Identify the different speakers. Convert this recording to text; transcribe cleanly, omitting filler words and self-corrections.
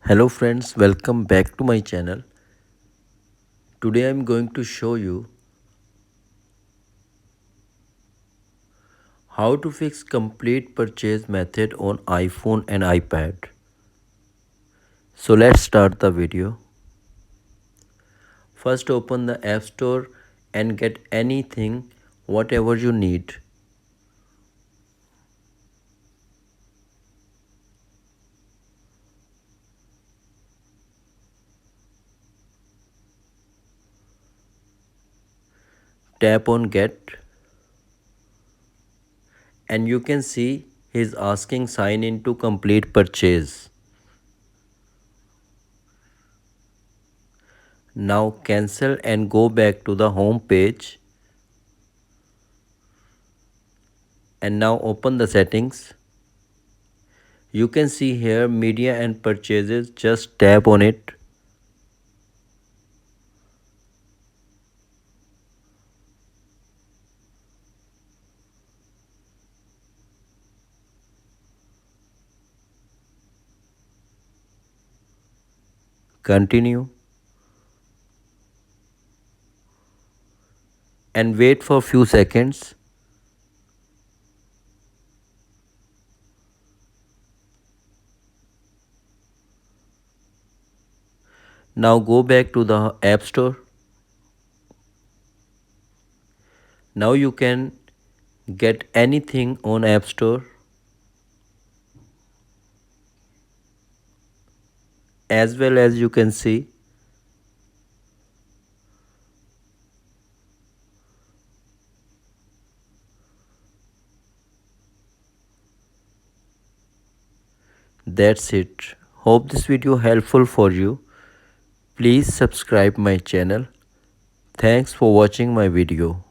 Speaker 1: Hello friends, welcome back to my channel. Today I'm going to show you how to fix complete purchase method on iPhone and iPad. So let's start the video. First open the App Store and get anything whatever you need. Tap on get and you can see he's asking sign in to complete purchase. Now cancel and go back to the home page. And now open the settings. You can see here media and purchases, just tap on it. Continue and wait for few seconds. Now go back to the App Store. Now you can get anything on App Store. As well as you can see that's it. Hope this video helpful for you. Please subscribe my channel. Thanks for watching my video.